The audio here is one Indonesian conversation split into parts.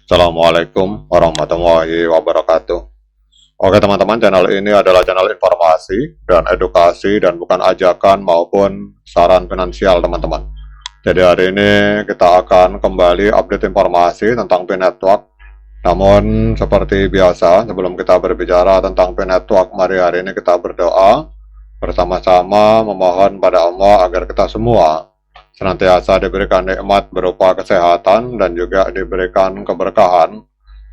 Assalamualaikum warahmatullahi wabarakatuh. Oke teman-teman, channel ini adalah channel informasi dan edukasi dan bukan ajakan maupun saran finansial teman-teman. Jadi hari ini kita akan kembali update informasi tentang P-Network. Namun seperti biasa, sebelum kita berbicara tentang P-Network, mari hari ini kita berdoa bersama-sama memohon pada Allah agar kita semua senantiasa diberikan nikmat berupa kesehatan dan juga diberikan keberkahan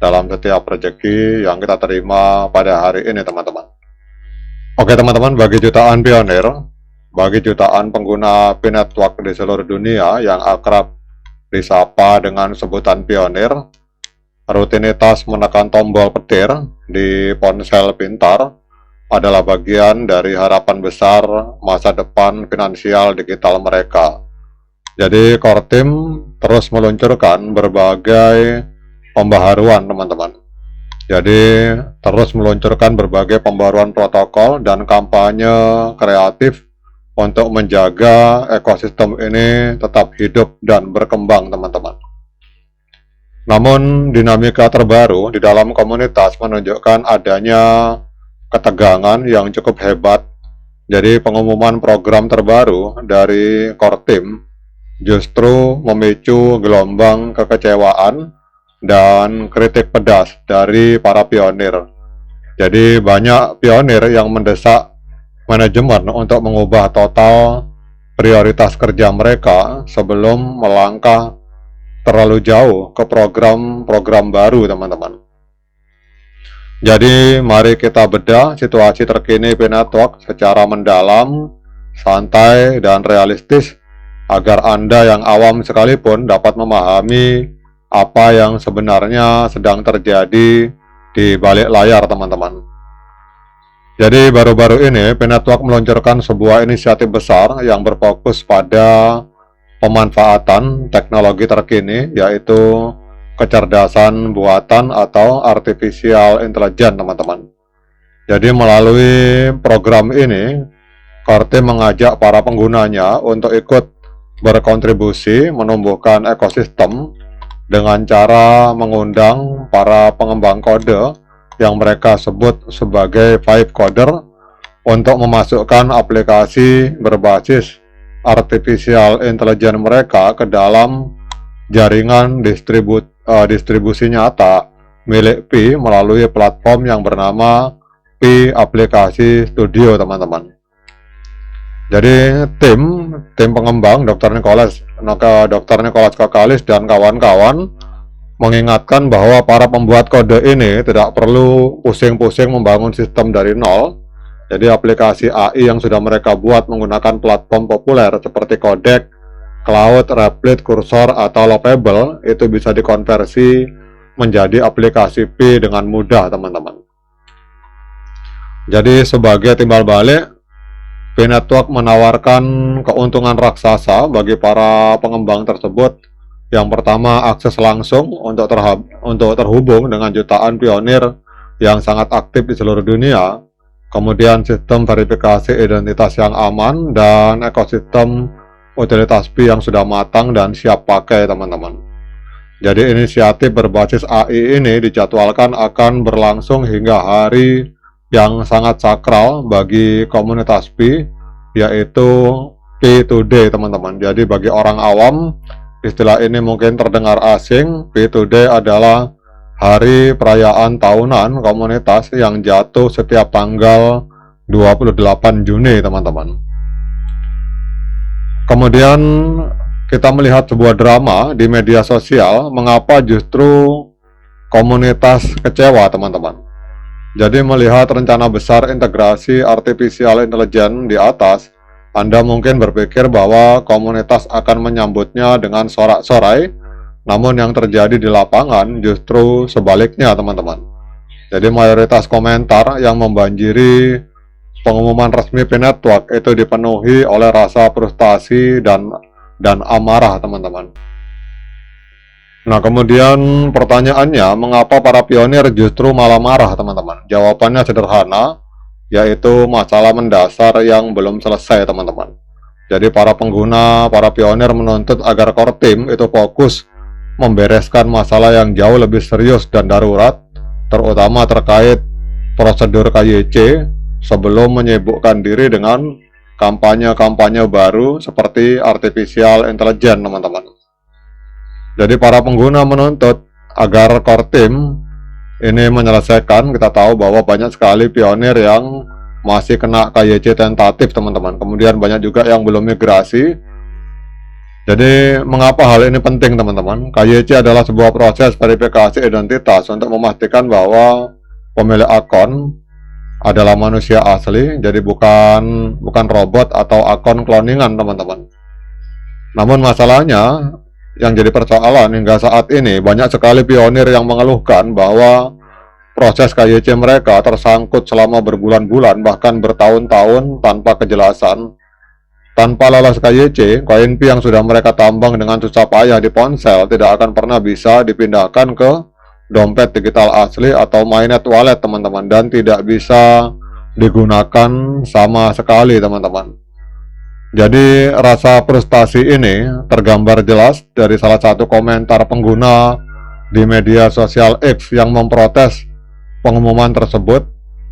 dalam setiap rezeki yang kita terima pada hari ini teman-teman. Oke teman-teman, bagi jutaan pionir, bagi jutaan pengguna P-Network di seluruh dunia yang akrab disapa dengan sebutan pionir, rutinitas menekan tombol petir di ponsel pintar adalah bagian dari harapan besar masa depan finansial digital mereka. Jadi core team terus meluncurkan berbagai pembaharuan teman-teman. Jadi terus meluncurkan berbagai pembaruan protokol dan kampanye kreatif untuk menjaga ekosistem ini tetap hidup dan berkembang teman-teman. Namun dinamika terbaru di dalam komunitas menunjukkan adanya ketegangan yang cukup hebat. Jadi pengumuman program terbaru dari core team justru memicu gelombang kekecewaan dan kritik pedas dari para pionir. Jadi banyak pionir yang mendesak manajemen untuk mengubah total prioritas kerja mereka sebelum melangkah terlalu jauh ke program-program baru teman-teman. Jadi mari kita bedah situasi terkini P-Network secara mendalam, santai, dan realistis agar Anda yang awam sekalipun dapat memahami apa yang sebenarnya sedang terjadi di balik layar teman-teman. Jadi baru-baru ini P-Network meluncurkan sebuah inisiatif besar yang berfokus pada pemanfaatan teknologi terkini, yaitu kecerdasan buatan atau artificial intelligence teman-teman. Jadi melalui program ini core team mengajak para penggunanya untuk ikut berkontribusi menumbuhkan ekosistem dengan cara mengundang para pengembang kode yang mereka sebut sebagai vibe coder untuk memasukkan aplikasi berbasis artificial intelligence mereka ke dalam jaringan distribusi nyata milik Pi melalui platform yang bernama Pi Aplikasi Studio teman-teman. Jadi tim pengembang Dr. Nicholas Kakalis dan kawan-kawan mengingatkan bahwa para pembuat kode ini tidak perlu pusing-pusing membangun sistem dari nol. Jadi aplikasi AI yang sudah mereka buat menggunakan platform populer seperti Codec, Cloud, Replit, Cursor, atau Lovable itu bisa dikonversi menjadi aplikasi Pi dengan mudah teman-teman. Jadi sebagai timbal balik, P-Network menawarkan keuntungan raksasa bagi para pengembang tersebut. Yang pertama, akses langsung untuk terhubung dengan jutaan pionir yang sangat aktif di seluruh dunia. Kemudian sistem verifikasi identitas yang aman dan ekosistem utilitas Pi yang sudah matang dan siap pakai teman-teman. Jadi inisiatif berbasis AI ini dijadwalkan akan berlangsung hingga hari yang sangat sakral bagi komunitas Pi, yaitu Pi Today teman-teman. Jadi bagi orang awam, istilah ini mungkin terdengar asing. Pi Today adalah hari perayaan tahunan komunitas yang jatuh setiap tanggal 28 Juni teman-teman. Kemudian kita melihat sebuah drama di media sosial, mengapa justru komunitas kecewa teman-teman. Jadi melihat rencana besar integrasi artificial intelligence di atas, Anda mungkin berpikir bahwa komunitas akan menyambutnya dengan sorak-sorai, namun yang terjadi di lapangan justru sebaliknya teman-teman. Jadi mayoritas komentar yang membanjiri pengumuman resmi P-Network itu dipenuhi oleh rasa frustasi dan amarah teman-teman. Nah kemudian pertanyaannya, mengapa para pionir justru malah marah teman-teman? Jawabannya sederhana, yaitu masalah mendasar yang belum selesai teman-teman. Jadi para pengguna, para pionir menuntut agar core team itu fokus membereskan masalah yang jauh lebih serius dan darurat, terutama terkait prosedur KYC sebelum menyibukkan diri dengan kampanye-kampanye baru seperti artificial intelligence, teman-teman. Jadi para pengguna menuntut agar core team ini menyelesaikan. Kita tahu bahwa banyak sekali pionir yang masih kena KYC tentatif, teman-teman. Kemudian banyak juga yang belum migrasi. Jadi mengapa hal ini penting, teman-teman? KYC adalah sebuah proses verifikasi identitas untuk memastikan bahwa pemilik akun adalah manusia asli, jadi bukan robot atau akun cloningan, teman-teman. Namun masalahnya yang jadi persoalan hingga saat ini, banyak sekali pionir yang mengeluhkan bahwa proses KYC mereka tersangkut selama berbulan-bulan bahkan bertahun-tahun tanpa kejelasan. Tanpa lolos KYC, koin Pi yang sudah mereka tambang dengan susah payah di ponsel tidak akan pernah bisa dipindahkan ke dompet digital asli atau mainnet wallet, teman-teman, dan tidak bisa digunakan sama sekali, teman-teman. Jadi rasa frustasi ini tergambar jelas dari salah satu komentar pengguna di media sosial X yang memprotes pengumuman tersebut.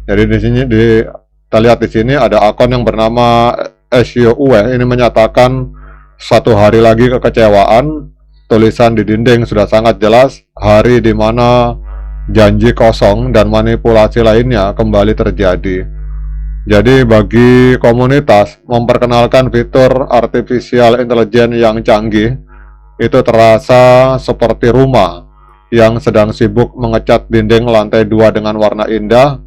Jadi di sini kita lihat di sini ada akun yang bernama SYOUE ini menyatakan 1 hari lagi kekecewaan. Tulisan di dinding sudah sangat jelas, hari di mana janji kosong dan manipulasi lainnya kembali terjadi. Jadi bagi komunitas, memperkenalkan fitur artificial intelligence yang canggih itu terasa seperti rumah yang sedang sibuk mengecat dinding lantai 2 dengan warna indah,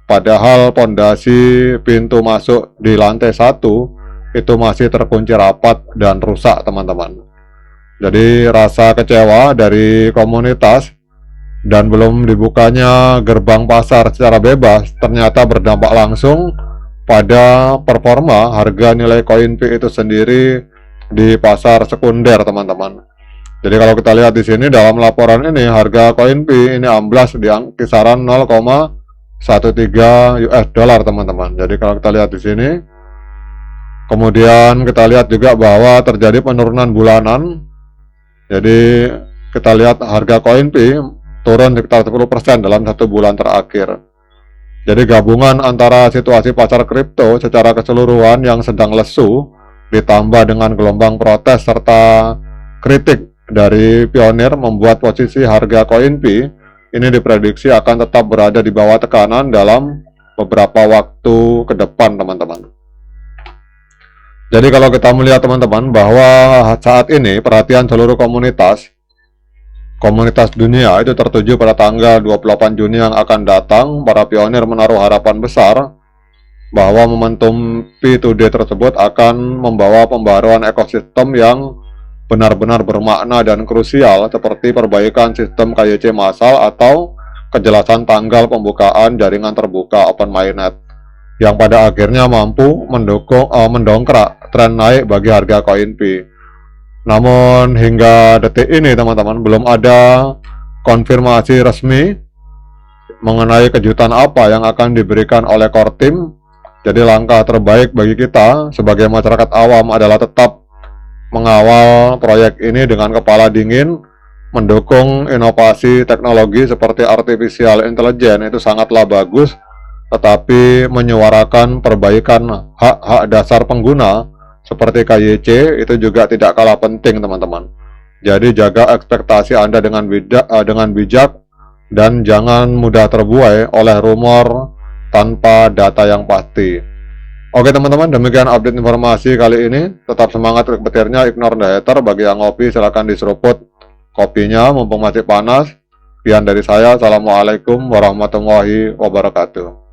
padahal pondasi pintu masuk di lantai 1 itu masih terkunci rapat dan rusak, teman-teman. Jadi rasa kecewa dari komunitas dan belum dibukanya gerbang pasar secara bebas ternyata berdampak langsung pada performa harga nilai koin Pi itu sendiri di pasar sekunder, teman-teman. Jadi kalau kita lihat di sini dalam laporan ini, harga koin Pi ini amblas di kisaran 0,13 US dollar, teman-teman. Jadi kalau kita lihat di sini, kemudian kita lihat juga bahwa terjadi penurunan bulanan. Jadi kita lihat harga koin Pi turun sekitar 10% dalam 1 bulan terakhir. Jadi gabungan antara situasi pasar kripto secara keseluruhan yang sedang lesu ditambah dengan gelombang protes serta kritik dari pionir membuat posisi harga koin Pi ini diprediksi akan tetap berada di bawah tekanan dalam beberapa waktu ke depan, teman-teman. Jadi kalau kita melihat, teman-teman, bahwa saat ini perhatian seluruh komunitas dunia itu tertuju pada tanggal 28 Juni yang akan datang. Para pionir menaruh harapan besar bahwa momentum P2D tersebut akan membawa pembaruan ekosistem yang benar-benar bermakna dan krusial, seperti perbaikan sistem KYC massal atau kejelasan tanggal pembukaan jaringan terbuka open mainnet yang pada akhirnya mampu mendongkrak tren naik bagi harga koin Pi. Namun hingga detik ini, teman-teman, belum ada konfirmasi resmi mengenai kejutan apa yang akan diberikan oleh core team. Jadi langkah terbaik bagi kita sebagai masyarakat awam adalah tetap mengawal proyek ini dengan kepala dingin, mendukung inovasi teknologi seperti artificial intelligence itu sangatlah bagus, tetapi menyuarakan perbaikan hak-hak dasar pengguna seperti KYC itu juga tidak kalah penting, teman-teman. Jadi jaga ekspektasi Anda dengan bijak dan jangan mudah terbuai oleh rumor tanpa data yang pasti. Oke, teman-teman, demikian update informasi kali ini. Tetap semangat untuk petirnya, ignore the hater. Bagi yang ngopi silahkan diseruput kopinya mumpung masih panas. Sekian dari saya. Assalamualaikum warahmatullahi wabarakatuh.